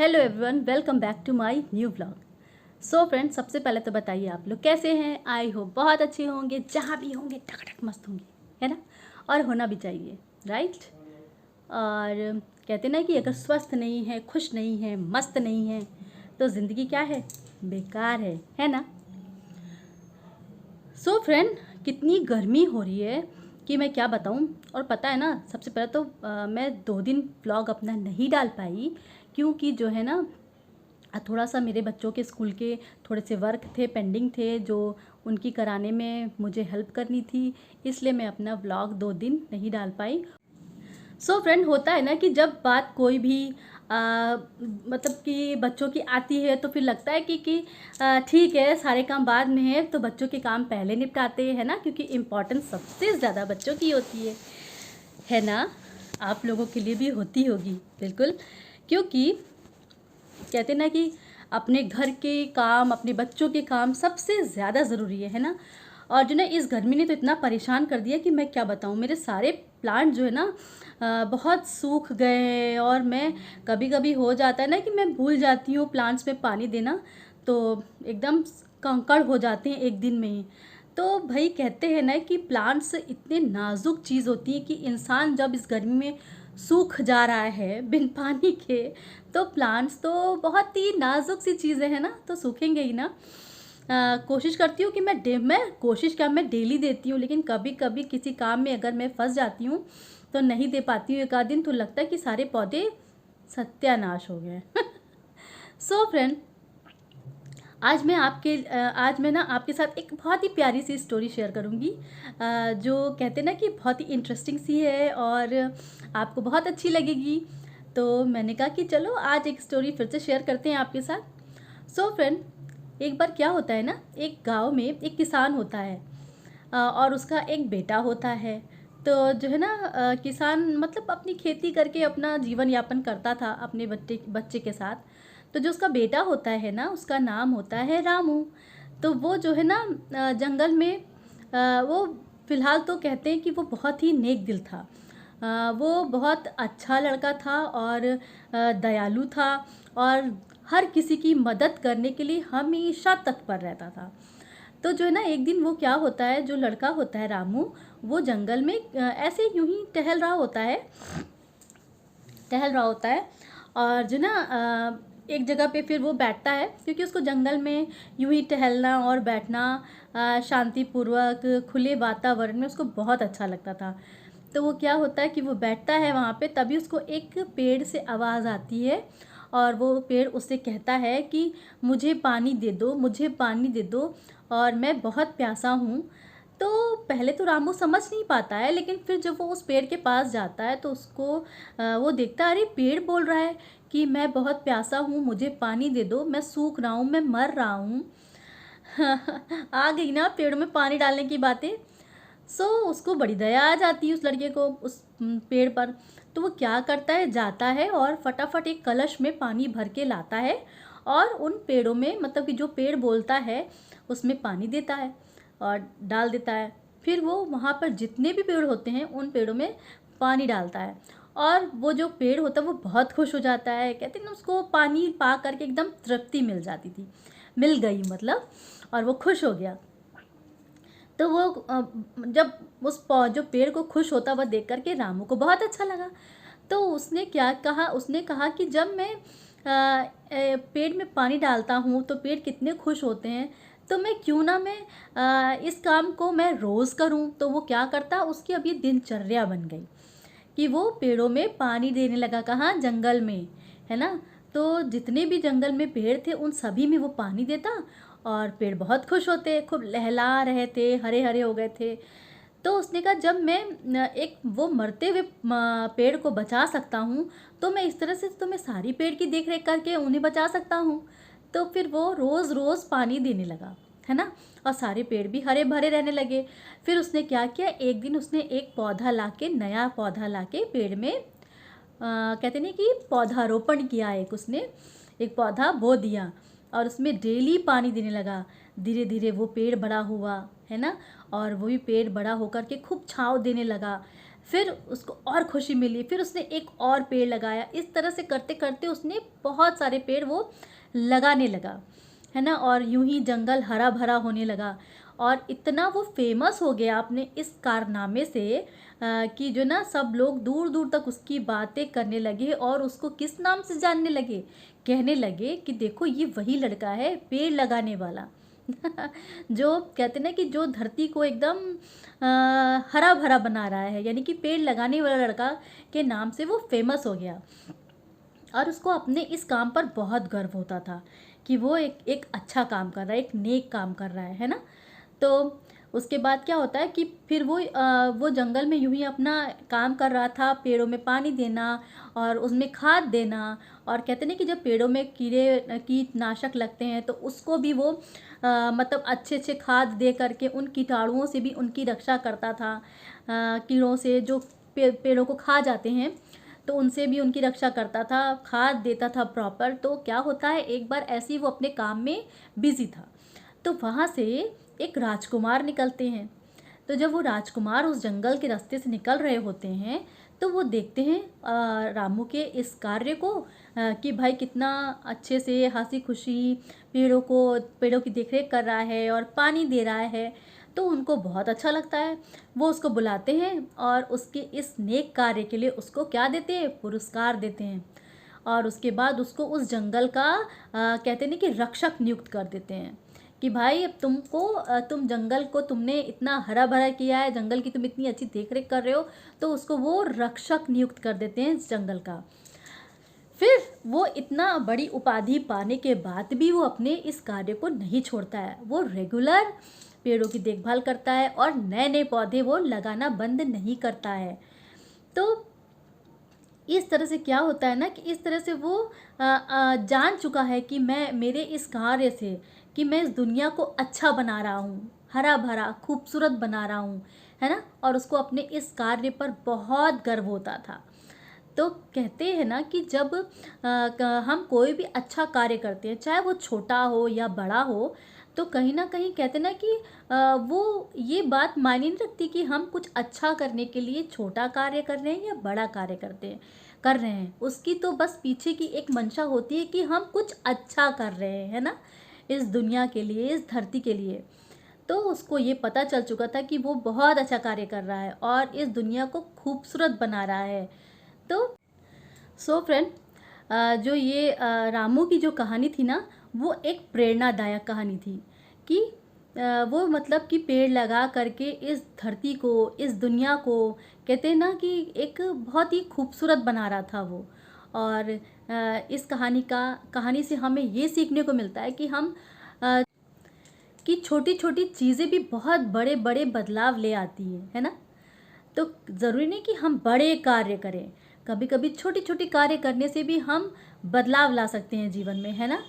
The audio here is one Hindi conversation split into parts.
Hello everyone, welcome back to my new vlog. So friends, सबसे पहले तो बताइए आप लोग कैसे हैं। आई होप बहुत अच्छे होंगे, जहाँ भी होंगे टक मस्त होंगे, है ना। और होना भी चाहिए, राइट। और कहते ना कि अगर स्वस्थ नहीं है, खुश नहीं है, मस्त नहीं है तो ज़िंदगी क्या है, बेकार है ना। सो फ्रेंड, कितनी गर्मी हो रही है कि मैं क्या बताऊं। और पता है ना, सबसे पहले तो मैं 2 दिन व्लॉग अपना नहीं डाल पाई क्योंकि जो है ना, थोड़ा सा मेरे बच्चों के स्कूल के थोड़े से वर्क थे, पेंडिंग थे, जो उनकी कराने में मुझे हेल्प करनी थी। इसलिए मैं अपना व्लॉग 2 दिन नहीं डाल पाई। सो फ्रेंड, होता है ना कि जब बात कोई भी मतलब कि बच्चों की आती है तो फिर लगता है कि ठीक है, सारे काम बाद में है तो बच्चों के काम पहले निपटाते हैं ना, क्योंकि इम्पोर्टेंस सबसे ज़्यादा बच्चों की होती है ना। आप लोगों के लिए भी होती होगी बिल्कुल, क्योंकि कहते ना कि अपने घर के काम, अपने बच्चों के काम सबसे ज़्यादा ज़रूरी है ना। और जो ना, इस गर्मी ने तो इतना परेशान कर दिया कि मैं क्या बताऊँ। मेरे सारे प्लांट जो है ना बहुत सूख गए हैं। और मैं कभी कभी हो जाता है ना कि मैं भूल जाती हूँ प्लांट्स में पानी देना, तो एकदम कंकड़ हो जाते हैं एक दिन में ही। तो भाई कहते हैं ना कि प्लांट्स इतने नाजुक चीज़ होती है कि इंसान जब इस गर्मी में सूख जा रहा है बिन पानी के, तो प्लांट्स तो बहुत ही नाजुक सी चीज़ें हैं ना, तो सूखेंगे ही ना। कोशिश करती हूँ कि मैं डेली देती हूँ, लेकिन कभी कभी किसी काम में अगर मैं फंस जाती हूँ तो नहीं दे पाती हूँ। एक आध दिन तो लगता है कि सारे पौधे सत्यानाश हो गए। सो फ्रेंड, आज मैं ना आपके साथ एक बहुत ही प्यारी सी स्टोरी शेयर करूँगी, जो कहते ना कि बहुत ही इंटरेस्टिंग सी है और आपको बहुत अच्छी लगेगी। तो मैंने कहा कि चलो आज एक स्टोरी फिर से शेयर करते हैं आपके साथ। सो फ्रेंड, एक बार क्या होता है ना, एक गांव में एक किसान होता है और उसका एक बेटा होता है। तो जो है ना, किसान मतलब अपनी खेती करके अपना जीवन यापन करता था अपने बच्चे बच्चे के साथ। तो जो उसका बेटा होता है ना, उसका नाम होता है रामू। तो वो जो है ना, जंगल में वो फिलहाल तो कहते हैं कि वो बहुत ही नेक दिल था। वो बहुत अच्छा लड़का था और दयालु था और हर किसी की मदद करने के लिए हमेशा तत्पर रहता था। तो जो है ना, एक दिन वो क्या होता है, जो लड़का होता है रामू, वो जंगल में ऐसे यूं ही टहल रहा होता है। और जो ना, एक जगह पे फिर वो बैठता है, क्योंकि उसको जंगल में यूं ही टहलना और बैठना शांतिपूर्वक खुले वातावरण में उसको बहुत अच्छा लगता था। तो वो क्या होता है कि वो बैठता है वहाँ पे, तभी उसको एक पेड़ से आवाज़ आती है और वो पेड़ उससे कहता है कि मुझे पानी दे दो, मुझे पानी दे दो, और मैं बहुत प्यासा हूँ। तो पहले तो रामू समझ नहीं पाता है, लेकिन फिर जब वो उस पेड़ के पास जाता है तो उसको वो देखता है, अरे पेड़ बोल रहा है कि मैं बहुत प्यासा हूँ, मुझे पानी दे दो, मैं सूख रहा हूँ, मैं मर रहा हूँ। आ गई ना पेड़ में पानी डालने की बातें। सो उसको बड़ी दया आ जाती है उस लड़के को उस पेड़ पर। तो वो क्या करता है, जाता है और फटाफट एक कलश में पानी भर के लाता है और उन पेड़ों में, मतलब कि जो पेड़ बोलता है उसमें पानी देता है और डाल देता है। फिर वो वहाँ पर जितने भी पेड़ होते हैं उन पेड़ों में पानी डालता है और वो जो पेड़ होता है वो बहुत खुश हो जाता है। कहते हैं ना, उसको पानी पा करके एकदम तृप्ति मिल जाती थी, मिल गई मतलब, और वो खुश हो गया। तो वो जब जो पेड़ को खुश होता हुआ देख करके रामू को बहुत अच्छा लगा। तो उसने क्या कहा, उसने कहा कि जब मैं पेड़ में पानी डालता हूँ तो पेड़ कितने खुश होते हैं, तो मैं क्यों ना मैं इस काम को मैं रोज़ करूँ। तो वो क्या करता, उसकी अब ये दिनचर्या बन गई कि वो पेड़ों में पानी देने लगा। कहाँ, जंगल में, है ना। तो जितने भी जंगल में पेड़ थे उन सभी में वो पानी देता और पेड़ बहुत खुश होते, खूब लहला रहे थे, हरे हरे हो गए थे। तो उसने कहा, जब मैं एक वो मरते हुए पेड़ को बचा सकता हूँ, तो मैं इस तरह से तो मैं सारी पेड़ की देख रेख करके उन्हें बचा सकता हूँ। तो फिर वो रोज़ रोज़ पानी देने लगा, है ना, और सारे पेड़ भी हरे भरे रहने लगे। फिर उसने क्या किया, एक दिन उसने एक पौधा लाके, नया पौधा लाके पेड़ में कहते नहीं कि पौधारोपण किया, एक उसने एक पौधा बो दिया और उसमें डेली पानी देने लगा। धीरे धीरे वो पेड़ बड़ा हुआ, है ना, और वही पेड़ बड़ा होकर के खूब छाँव देने लगा। फिर उसको और खुशी मिली, फिर उसने एक और पेड़ लगाया। इस तरह से करते करते उसने बहुत सारे पेड़ वो लगाने लगा, है ना। और यूं ही जंगल हरा भरा होने लगा और इतना वो फेमस हो गया अपने इस कारनामे से कि जो ना सब लोग दूर दूर तक उसकी बातें करने लगे और उसको किस नाम से जानने लगे, कहने लगे कि देखो ये वही लड़का है पेड़ लगाने वाला जो कहते ना कि जो धरती को एकदम हरा भरा बना रहा है, यानी कि पेड़ लगाने वाला लड़का के नाम से वो फेमस हो गया। और उसको अपने इस काम पर बहुत गर्व होता था कि वो एक अच्छा काम कर रहा है, एक नेक काम कर रहा है ना। तो उसके बाद क्या होता है कि फिर वो जंगल में यूं ही अपना काम कर रहा था, पेड़ों में पानी देना और उसमें खाद देना। और कहते हैं कि जब पेड़ों में कीटनाशक लगते हैं तो उसको भी वो मतलब अच्छे अच्छे खाद दे करके उन कीटाणुओं से भी उनकी रक्षा करता था। कीड़ों से जो पेड़ों को खा जाते हैं तो उनसे भी उनकी रक्षा करता था, खाद देता था प्रॉपर। तो क्या होता है, एक बार ऐसे ही वो अपने काम में बिजी था तो वहाँ से एक राजकुमार निकलते हैं। तो जब वो राजकुमार उस जंगल के रास्ते से निकल रहे होते हैं तो वो देखते हैं रामू के इस कार्य को कि भाई कितना अच्छे से हंसी खुशी पेड़ों की देखरेख कर रहा है और पानी दे रहा है। तो उनको बहुत अच्छा लगता है, वो उसको बुलाते हैं और उसके इस नेक कार्य के लिए उसको क्या देते हैं, पुरस्कार देते हैं। और उसके बाद उसको उस जंगल का कहते नहीं कि रक्षक नियुक्त कर देते हैं कि भाई अब तुम जंगल को तुमने इतना हरा भरा किया है, जंगल की तुम इतनी अच्छी देखरेख कर रहे हो, तो उसको वो रक्षक नियुक्त कर देते हैं इस जंगल का। फिर वो इतना बड़ी उपाधि पाने के बाद भी वो अपने इस कार्य को नहीं छोड़ता है, वो रेगुलर पेड़ों की देखभाल करता है और नए नए पौधे वो लगाना बंद नहीं करता है। तो इस तरह से क्या होता है ना कि इस तरह से वो जान चुका है कि मेरे इस कार्य से कि मैं इस दुनिया को अच्छा बना रहा हूँ, हरा भरा खूबसूरत बना रहा हूँ, है ना। और उसको अपने इस कार्य पर बहुत गर्व होता था। तो कहते हैं ना कि जब हम कोई भी अच्छा कार्य करते हैं, चाहे वो छोटा हो या बड़ा हो, तो कहीं ना कहीं कहते हैं ना कि वो ये बात मायने नहीं रखती कि हम कुछ अच्छा करने के लिए छोटा कार्य कर रहे हैं या बड़ा कार्य कर रहे हैं। उसकी तो बस पीछे की एक मंशा होती है कि हम कुछ अच्छा कर रहे हैं, है ना, इस दुनिया के लिए, इस धरती के लिए। तो उसको ये पता चल चुका था कि वो बहुत अच्छा कार्य कर रहा है और इस दुनिया को खूबसूरत बना रहा है। तो सो फ्रेंड, जो ये रामू की जो कहानी थी ना, वो एक प्रेरणादायक कहानी थी कि वो मतलब कि पेड़ लगा करके इस धरती को, इस दुनिया को कहते हैं ना कि एक बहुत ही खूबसूरत बना रहा था वो। और इस कहानी से हमें ये सीखने को मिलता है कि कि छोटी छोटी चीज़ें भी बहुत बड़े बड़े बदलाव ले आती है ना। तो ज़रूरी नहीं कि हम बड़े कार्य करें, कभी कभी छोटी छोटी कार्य करने से भी हम बदलाव ला सकते हैं जीवन में, है ना।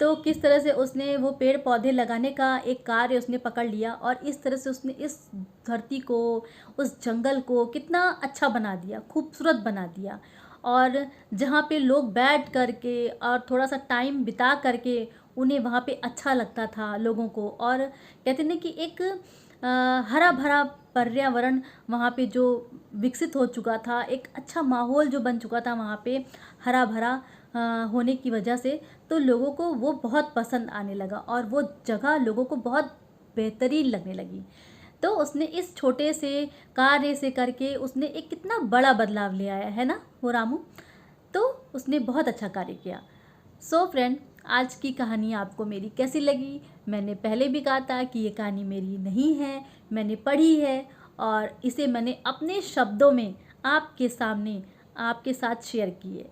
तो किस तरह से उसने वो पेड़ पौधे लगाने का एक कार्य उसने पकड़ लिया और इस तरह से उसने इस धरती को, उस जंगल को कितना अच्छा बना दिया, खूबसूरत बना दिया। और जहाँ पे लोग बैठ करके और थोड़ा सा टाइम बिता करके उन्हें वहाँ पे अच्छा लगता था लोगों को। और कहते हैं कि एक हरा भरा पर्यावरण वहाँ पे जो विकसित हो चुका था, एक अच्छा माहौल जो बन चुका था वहाँ पे हरा भरा होने की वजह से, तो लोगों को वो बहुत पसंद आने लगा और वो जगह लोगों को बहुत बेहतरीन लगने लगी। तो उसने इस छोटे से कार्य से करके उसने एक कितना बड़ा बदलाव ले आया, है ना, वो रामू। तो उसने बहुत अच्छा कार्य किया। सो फ्रेंड, आज की कहानी आपको मेरी कैसी लगी? मैंने पहले भी कहा था कि ये कहानी मेरी नहीं है, मैंने पढ़ी है और इसे मैंने अपने शब्दों में आपके सामने आपके साथ शेयर की है।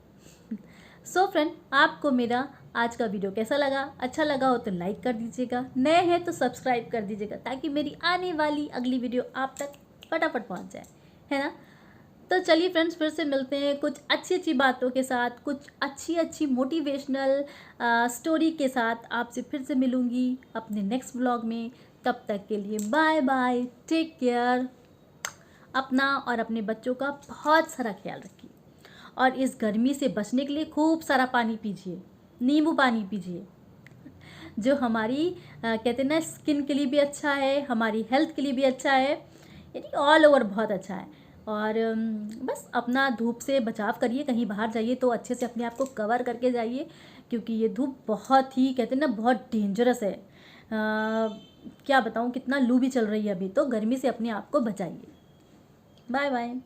सो फ्रेंड, आपको मेरा आज का वीडियो कैसा लगा? अच्छा लगा हो तो लाइक कर दीजिएगा, नए हैं तो सब्सक्राइब कर दीजिएगा ताकि मेरी आने वाली अगली वीडियो आप तक फटाफट पहुंच जाए, है ना। तो चलिए फ्रेंड्स, फिर से मिलते हैं कुछ अच्छी अच्छी बातों के साथ, कुछ अच्छी अच्छी मोटिवेशनल स्टोरी के साथ आपसे फिर से मिलूँगी अपने नेक्स्ट व्लॉग में। तब तक के लिए बाय बाय, टेक केयर। अपना और अपने बच्चों का बहुत सारा ख्याल रखिए और इस गर्मी से बचने के लिए खूब सारा पानी पीजिए, नींबू पानी पीजिए जो हमारी कहते हैं ना स्किन के लिए भी अच्छा है, हमारी हेल्थ के लिए भी अच्छा है, यानी ऑल ओवर बहुत अच्छा है। और बस अपना धूप से बचाव करिए, कहीं बाहर जाइए तो अच्छे से अपने आप को कवर करके जाइए, क्योंकि ये धूप बहुत ही कहते हैं ना बहुत डेंजरस है। क्या बताऊँ, कितना लू भी चल रही है अभी, तो गर्मी से अपने आप को बचाइए। Bye bye.